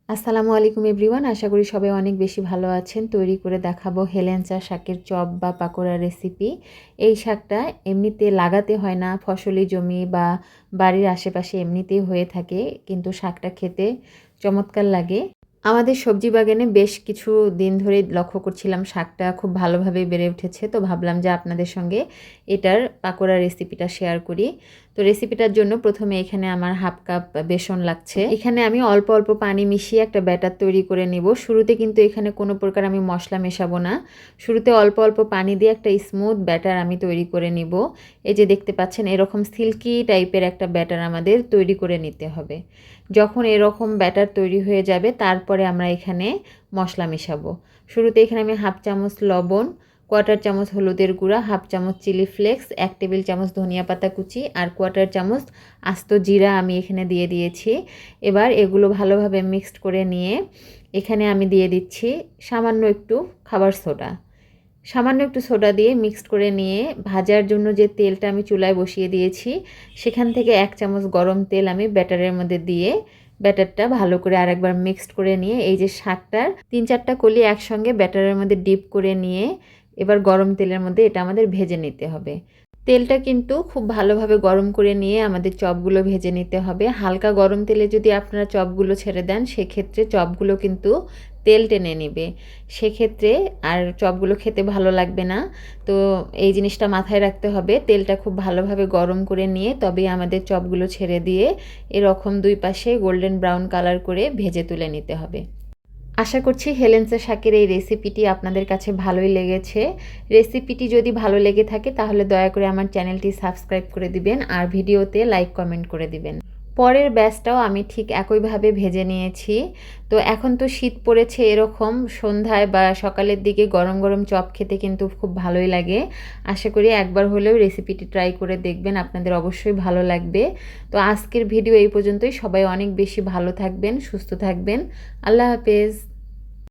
আসসালামু আলাইকুম এভরিওয়ান, আশা করি সবাই অনেক বেশি ভালো আছেন। তৈরি করে দেখাবো হেলেঞ্চা শাকের চপ বা পাকোড়া রেসিপি। এই শাকটা এমনিতে লাগাতে হয় না, ফসলি জমি বা বাড়ির আশেপাশে এমনিতেই হয়ে থাকে, কিন্তু শাকটা খেতে চমৎকার লাগে। আমাদের সবজি বাগানে বেশ কিছু দিন ধরেই লক্ষ্য করছিলাম শাকটা খুব ভালোভাবে বেড়ে উঠেছে, তো ভাবলাম যে আপনাদের সঙ্গে এটার পাকোড়া রেসিপিটা শেয়ার করি। তো রেসিপিটার জন্য প্রথমে এখানে আমার হাফ কাপ বেসন লাগছে। এখানে আমি অল্প অল্প পানি মিশিয়ে একটা ব্যাটার তৈরি করে নিব। শুরুতে কিন্তু এখানে কোনো প্রকার আমি মশলা মেশাবো না, শুরুতে অল্প অল্প পানি দিয়ে একটা স্মুথ ব্যাটার আমি তৈরি করে নিব। এই যে দেখতে পাচ্ছেন, এরকম সিল্কি টাইপের একটা ব্যাটার আমাদের তৈরি করে নিতে হবে। যখন এরকম ব্যাটার তৈরি হয়ে যাবে তারপরে আমরা এখানে মশলা মেশাবো। শুরুতে এখানে আমি হাফ চামচ লবণ, কোয়ার্টার চামচ হলুদের গুঁড়া, হাফ চামচ চিলি ফ্লেক্স, 1 টেবিল চামচ ধনিয়া পাতা কুচি আর কোয়ার্টার চামচ আস্ত জিরা আমি এখানে দিয়ে দিয়েছি। এবার এগুলো ভালোভাবে মিক্সড করে নিয়ে এখানে আমি দিয়ে দিচ্ছি সামান্য একটু খাবার সোডা। সামান্য একটু সোডা দিয়ে মিক্সড করে নিয়ে ভাজার জন্য যে তেলটা আমি চুলায় বসিয়ে দিয়েছি সেখান থেকে 1 চামচ গরম তেল আমি ব্যাটারের মধ্যে দিয়ে ব্যাটারটা ভালো করে আরেকবার মিক্সড করে নিয়ে এই যে শাকটার 3-4টা কলি একসঙ্গে ব্যাটারের মধ্যে ডিপ করে নিয়ে এবার গরম তেলের মধ্যে এটা আমাদের ভেজে নিতে হবে। তেলটা কিন্তু খুব ভালোভাবে গরম করে নিয়ে আমাদের চপগুলো ভেজে নিতে হবে। হালকা গরম তেলে যদি আপনারা চপগুলো ছেড়ে দেন সেক্ষেত্রে চপগুলো কিন্তু তেল টেনে নেবে, সেক্ষেত্রে আর চপগুলো খেতে ভালো লাগবে না। তো এই জিনিসটা মাথায় রাখতে হবে, তেলটা খুব ভালোভাবে গরম করে নিয়ে তবেই আমাদের চপগুলো ছেড়ে দিয়ে এরকম দুই পাশে গোল্ডেন ব্রাউন কালার করে ভেজে তুলে নিতে হবে। আশা করছি হেলেঞ্চা শাকের এই রেসিপিটি আপনাদের কাছে ভালোই লেগেছে। রেসিপিটি যদি ভালো লেগে থাকে তাহলে দয়া করে আমার চ্যানেলটি সাবস্ক্রাইব করে দিবেন আর ভিডিওতে লাইক কমেন্ট করে দিবেন। পরের ব্যাচটাও আমি ঠিক একইভাবে ভেজে নিয়েছি। তো এখন তো শীত পড়েছে, এরকম সন্ধ্যায় বা সকালের দিকে গরম গরম চপ খেতে কিন্তু খুব ভালোই লাগে। আশা করি একবার হলেও রেসিপিটি ট্রাই করে দেখবেন, আপনাদের অবশ্যই ভালো লাগবে। তো আজকের ভিডিও এই পর্যন্তই। সবাই অনেক বেশি ভালো থাকবেন, সুস্থ থাকবেন। আল্লাহ হাফেজ।